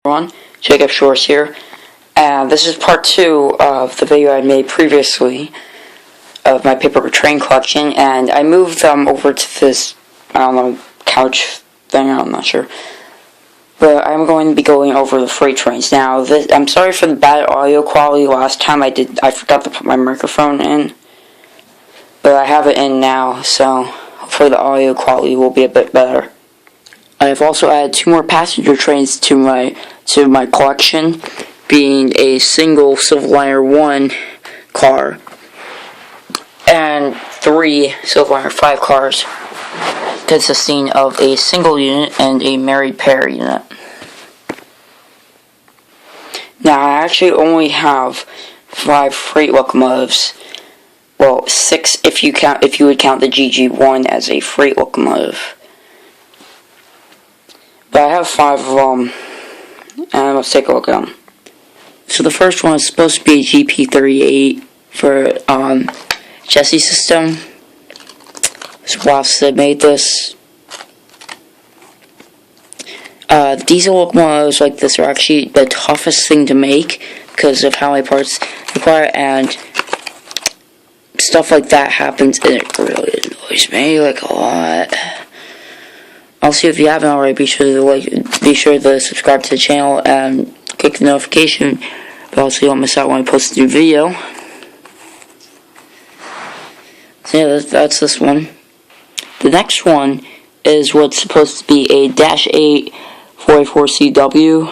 Everyone, Jacob Shores here, and this is part 2 of the video I made previously of my paper train collection, and I moved them over to this, I don't know, couch thing, I'm not sure, but I'm going to be going over the freight trains. Now, I'm sorry for the bad audio quality. Last time I forgot to put my microphone in, but I have it in now, so hopefully the audio quality will be a bit better. I have also added 2 more passenger trains to my collection, being a single Silverliner 1 car and 3 Silverliner 5 cars, consisting of a single unit and a married pair unit. Now, I actually only have 5 freight locomotives. Well, 6 if you would count the GG1 as a freight locomotive. But I have 5 of them, and let's take a look at them. So the first one is supposed to be a GP38 for chassis system. Swaths that made this. Diesel locomotives like this are actually the toughest thing to make because of how many parts require, and stuff like that happens, and it really annoys me like a lot. Also, if you haven't already, be sure to subscribe to the channel and click the notification bell so you don't miss out when I post a new video. So yeah, that's this one. The next one is what's supposed to be a -8 484CW.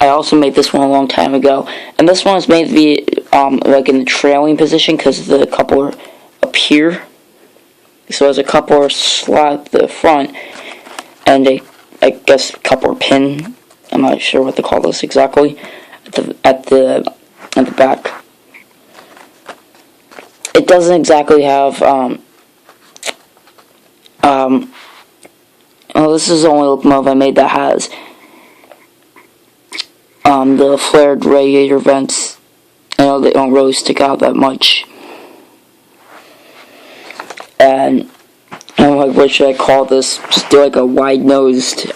I also made this one a long time ago, and this one is made to be like in the trailing position because the coupler up here. So there's a coupler slot at the front, and I guess coupler pin. I'm not sure what to call this exactly. At the back. It doesn't exactly have well, this is the only locomotive I made that has the flared radiator vents. I know they don't really stick out that much. And I'm like, what should I call this? Just do like a wide-nosed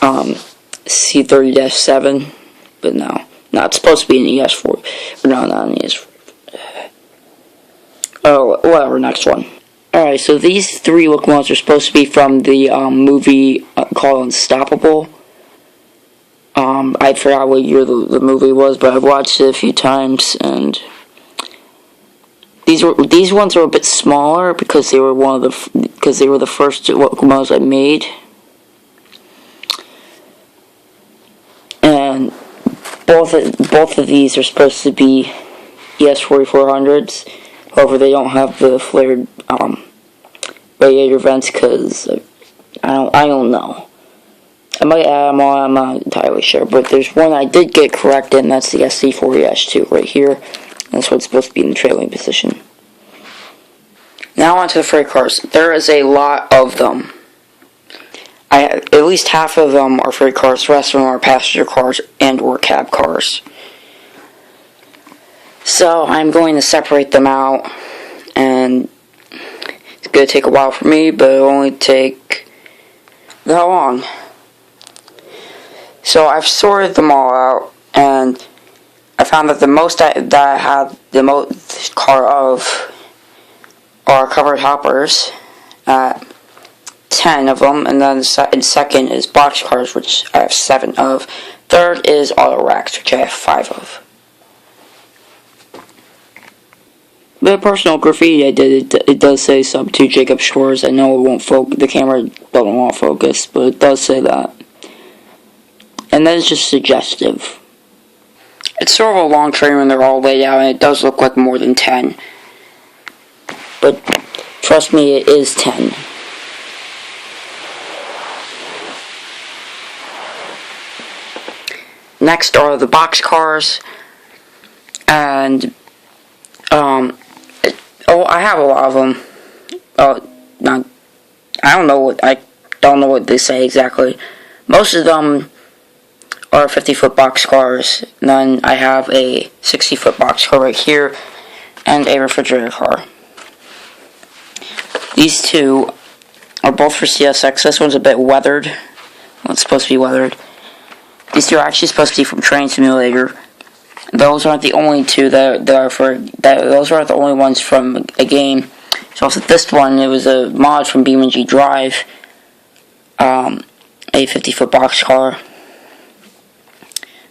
C30-7, but no, it's supposed to be an ES4. No, not an ES4. Oh, whatever. Next one. All right, so these 3 locomotives are supposed to be from the movie called Unstoppable. I forgot what year the movie was, but I've watched it a few times, and these ones are a bit smaller because they were the first locomotives I made, and both of these are supposed to be ES4400s. However, they don't have the flared radiator vents because I don't know. I might add them on. I'm not entirely sure, but there's one I did get corrected, and that's the SC40-2 right here. That's what's supposed to be in the trailing position. Now onto the freight cars. There is a lot of them. At least half of them are freight cars. The rest of them are passenger cars and or cab cars. So I'm going to separate them out, and it's going to take a while for me, but it'll only take that long. So I've sorted them all out, and I found that the most that I had the most car of are covered hoppers, 10 of them, and then second is boxcars, which I have 7 of. Third is auto racks, which I have 5 of. The personal graffiti I did, it does say sub to Jacob Shores. I know it won't the camera doesn't want to focus, but it does say that. And that is just suggestive. It's sort of a long train when they're all laid out, and it does look like more than 10. But trust me, it is 10. Next are the boxcars, and I have a lot of them. I don't know what they say exactly. Most of them are 50-foot boxcars. Then I have a 60-foot boxcar right here, and a refrigerator car. These 2 are both for CSX. This one's a bit weathered. Well, it's supposed to be weathered. These two are actually supposed to be from Train Simulator. Those aren't the only two that are for that. Those aren't the only ones from a game. So also this one, it was a mod from BeamNG Drive, a 50-foot boxcar.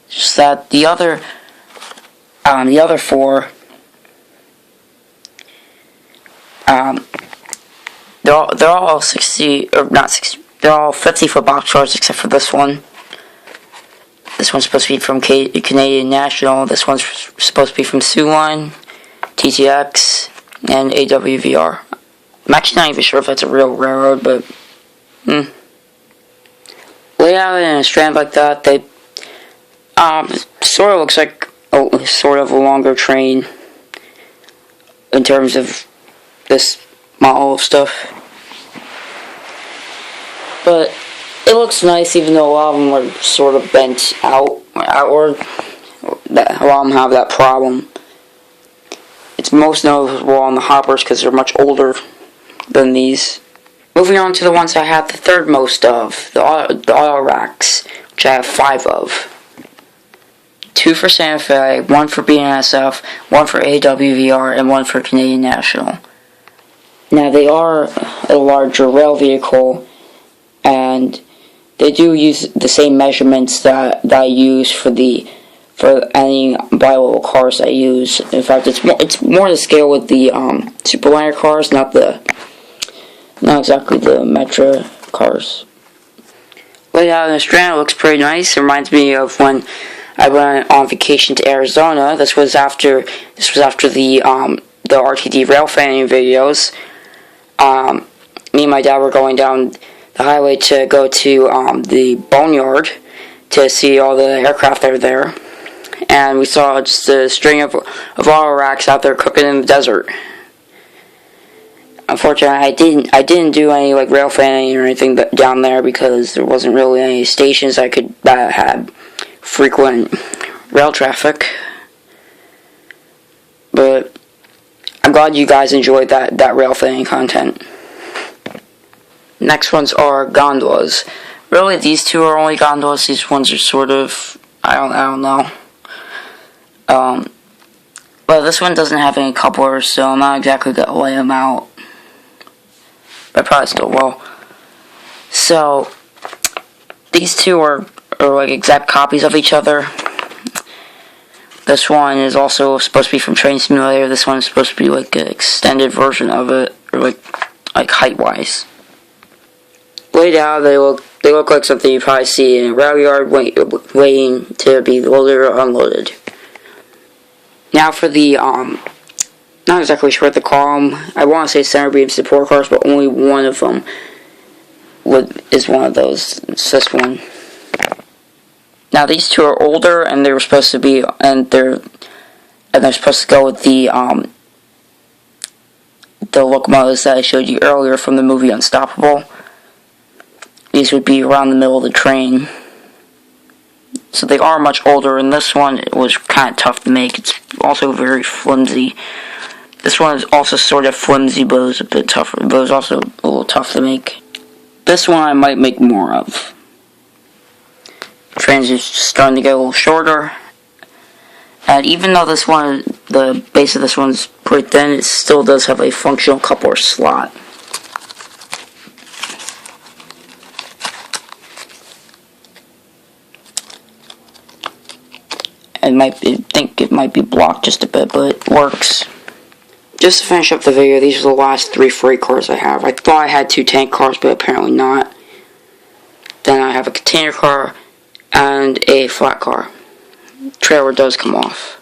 Just that the other four, they're all 60 or not 60. They're all 50-foot boxcars except for this one. This one's supposed to be from Canadian National. This one's supposed to be from Soo Line, TTX, and AWVR. I'm actually not even sure if that's a real railroad, but layout in a strand like that, they sort of looks like sort of a longer train in terms of this model of stuff. But it looks nice, even though a lot of them are sort of bent outward. A lot of them have that problem. It's most noticeable on the hoppers because they're much older than these. Moving on to the ones I have the third most of, the auto racks, which I have 5 of. 2 for Santa Fe, 1 for BNSF, 1 for AWVR, and 1 for Canadian National. Now they are a larger rail vehicle, and they do use the same measurements that I use for any bi-level cars I use. In fact, it's more to scale with the Superliner cars, not exactly the Metro cars. Laid out in a strand, it looks pretty nice. It reminds me of when I went on vacation to Arizona. This was after the RTD rail fanning videos. Me and my dad were going down the highway to go to the boneyard to see all the aircraft that are there, and we saw just a string of auto racks out there cooking in the desert. Unfortunately, I didn't do any like rail fanning or anything down there because there wasn't really any stations that had frequent rail traffic. But I'm glad you guys enjoyed that rail fanning content. Next ones are gondolas. Really, these two are only gondolas. These ones are sort of, I don't know. But this one doesn't have any couplers, so I'm not exactly going to lay them out. But I probably still will. So, these two are like exact copies of each other. This one is also supposed to be from Train Simulator. This one is supposed to be like an extended version of it, or like height-wise. Laid out, they look like something you probably see in a rail yard waiting to be loaded or unloaded. Now for the not exactly sure what to call them. I want to say center beam support cars, but only one of them is one of those. It's this one. Now these two are older, and they're supposed to be, and they're supposed to go with the locomotives that I showed you earlier from the movie Unstoppable. These would be around the middle of the train. So they are much older, and this one was kind of tough to make. It's also very flimsy. This one is also sort of flimsy, but it was a bit tougher. But it was also a little tough to make. This one I might make more of. Trains is starting to get a little shorter. And even though this one, the base of this one's pretty thin, it still does have a functional coupler slot. I think it might be blocked just a bit, but it works. Just to finish up the video, these are the last 3 freight cars I have. I thought I had 2 tank cars, but apparently not. Then I have a container car and a flat car. Trailer does come off.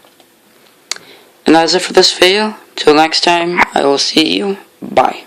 And that is it for this video. Till next time, I will see you. Bye.